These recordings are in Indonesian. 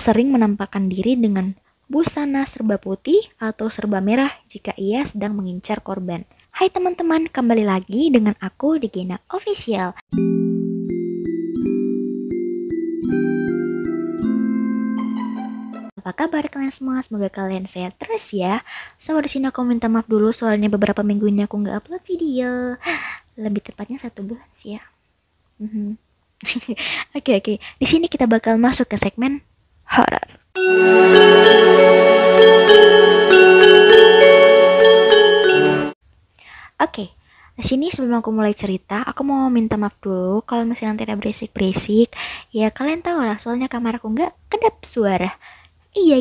sering menampakkan diri dengan busana serba putih atau serba merah jika ia sedang mengincar korban. Hai teman-teman, kembali lagi dengan aku di Gina Official. Apa kabar kalian semua? Semoga kalian sehat terus ya. So di sini aku minta maaf dulu soalnya beberapa minggu ini aku nggak upload video. Lebih tepatnya 1 bulan sih ya. Oke. Di sini kita bakal masuk ke segmen horor. Oke, di sini sebelum aku mulai cerita, aku mau minta maaf dulu kalau misalnya nanti ada berisik-berisik. Ya kalian tahu lah, soalnya kamar aku nggak kedap suara. Iya.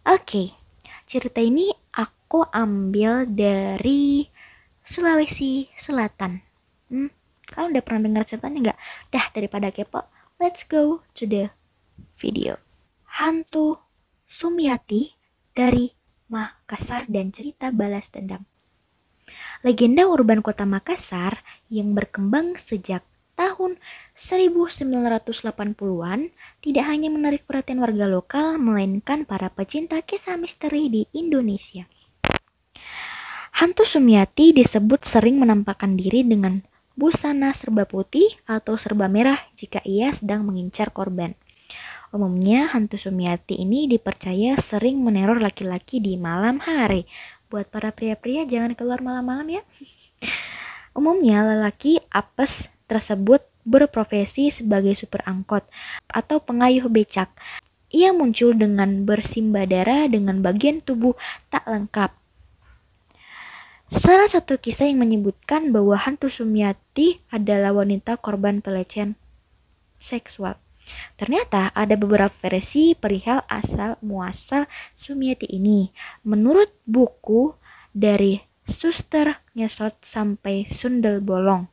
Oke, cerita ini aku ambil dari Sulawesi Selatan. Kalian udah pernah dengar ceritanya nggak? Dah, daripada kepo, let's go to the video. Hantu Sumiati dari Makassar dan cerita balas dendam. Legenda urban kota Makassar yang berkembang sejak tahun 1980-an tidak hanya menarik perhatian warga lokal, melainkan para pecinta kisah misteri di Indonesia. Hantu Sumiati disebut sering menampakkan diri dengan busana serba putih atau serba merah jika ia sedang mengincar korban. Umumnya, hantu Sumiati ini dipercaya sering meneror laki-laki di malam hari. Buat para pria-pria jangan keluar malam-malam ya. Umumnya lelaki apes tersebut berprofesi sebagai supir angkot atau pengayuh becak. Ia muncul dengan bersimbah darah dengan bagian tubuh tak lengkap. Salah satu kisah yang menyebutkan bahwa hantu Sumiati adalah wanita korban pelecehan seksual. Ternyata ada beberapa versi perihal asal-muasal Sumiati ini. Menurut buku dari Suster Ngesot sampai Sundel Bolong,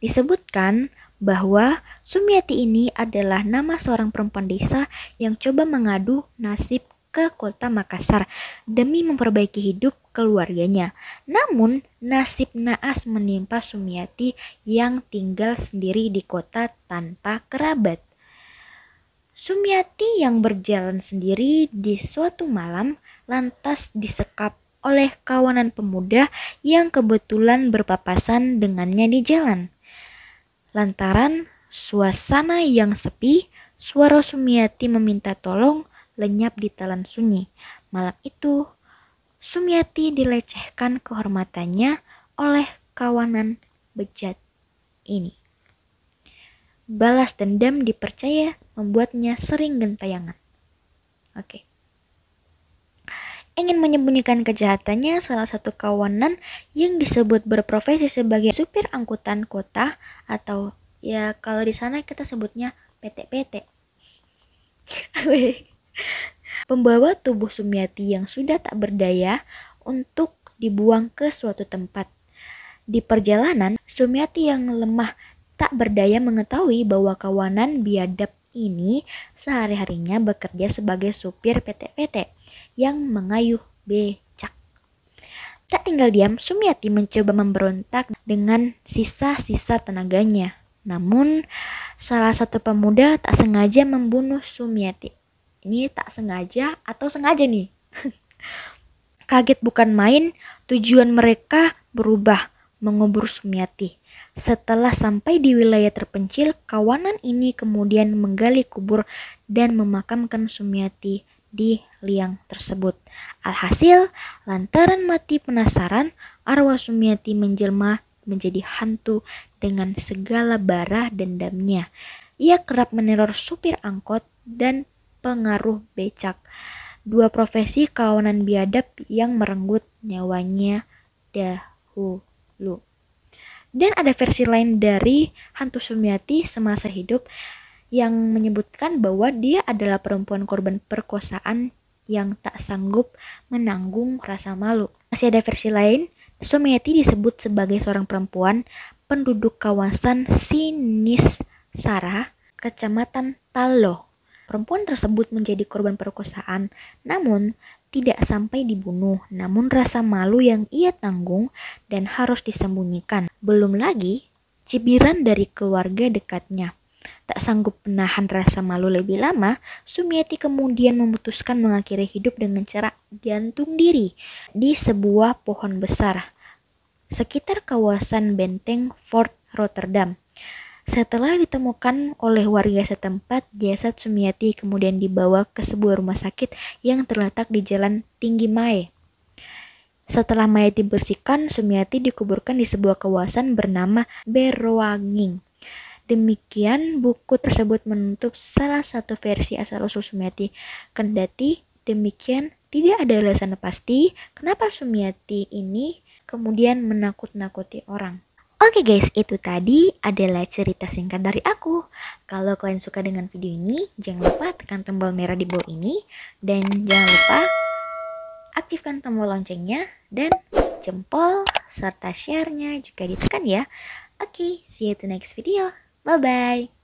disebutkan bahwa Sumiati ini adalah nama seorang perempuan desa yang coba mengadu nasib ke kota Makassar demi memperbaiki hidup keluarganya. Namun, nasib naas menimpa Sumiati yang tinggal sendiri di kota tanpa kerabat. Sumiati yang berjalan sendiri di suatu malam lantas disekap oleh kawanan pemuda yang kebetulan berpapasan dengannya di jalan. Lantaran suasana yang sepi, suara Sumiati meminta tolong lenyap di telan sunyi. Malam itu, Sumiati dilecehkan kehormatannya oleh kawanan bejat ini. Balas dendam dipercaya membuatnya sering gentayangan. Oke. Ingin menyembunyikan kejahatannya, salah satu kawanan yang disebut berprofesi sebagai supir angkutan kota atau ya kalau di sana kita sebutnya PT-PT. Membawa tubuh Sumiati yang sudah tak berdaya untuk dibuang ke suatu tempat. Di perjalanan, Sumiati yang lemah tak berdaya mengetahui bahwa kawanan biadab ini sehari-harinya bekerja sebagai supir PT-PT yang mengayuh becak. Tak tinggal diam, Sumiati mencoba memberontak dengan sisa-sisa tenaganya. Namun, salah satu pemuda tak sengaja membunuh Sumiati. Ini tak sengaja atau sengaja nih? Kaget bukan main, tujuan mereka berubah, mengubur Sumiati. Setelah sampai di wilayah terpencil, kawanan ini kemudian menggali kubur dan memakamkan Sumiati di liang tersebut. Alhasil, lantaran mati penasaran, arwah Sumiati menjelma menjadi hantu dengan segala bara dendamnya. Ia kerap meneror supir angkot dan pengaruh becak, dua profesi kawanan biadab yang merenggut nyawanya dahulu. Dan ada versi lain dari hantu Sumiati semasa hidup yang menyebutkan bahwa dia adalah perempuan korban perkosaan yang tak sanggup menanggung rasa malu. Masih ada versi lain, Sumiati disebut sebagai seorang perempuan penduduk kawasan Sinisara, Kecamatan Taloh. Perempuan tersebut menjadi korban perkosaan, namun tidak sampai dibunuh, namun rasa malu yang ia tanggung dan harus disembunyikan. Belum lagi cibiran dari keluarga dekatnya. Tak sanggup menahan rasa malu lebih lama, Sumiati kemudian memutuskan mengakhiri hidup dengan cara gantung diri di sebuah pohon besar sekitar kawasan benteng Fort Rotterdam. Setelah ditemukan oleh warga setempat, jasad Sumiati kemudian dibawa ke sebuah rumah sakit yang terletak di Jalan Tinggi Mae. Setelah mayat dibersihkan, Sumiati dikuburkan di sebuah kawasan bernama Berowanging. Demikian buku tersebut menutup salah satu versi asal-usul Sumiati. Kendati demikian, tidak ada alasan pasti kenapa Sumiati ini kemudian menakut-nakuti orang. Oke guys, itu tadi adalah cerita singkat dari aku. Kalau kalian suka dengan video ini, jangan lupa tekan tombol merah di bawah ini. Dan jangan lupa aktifkan tombol loncengnya dan jempol serta share-nya juga ditekan ya. Oke, see you to next video. Bye-bye.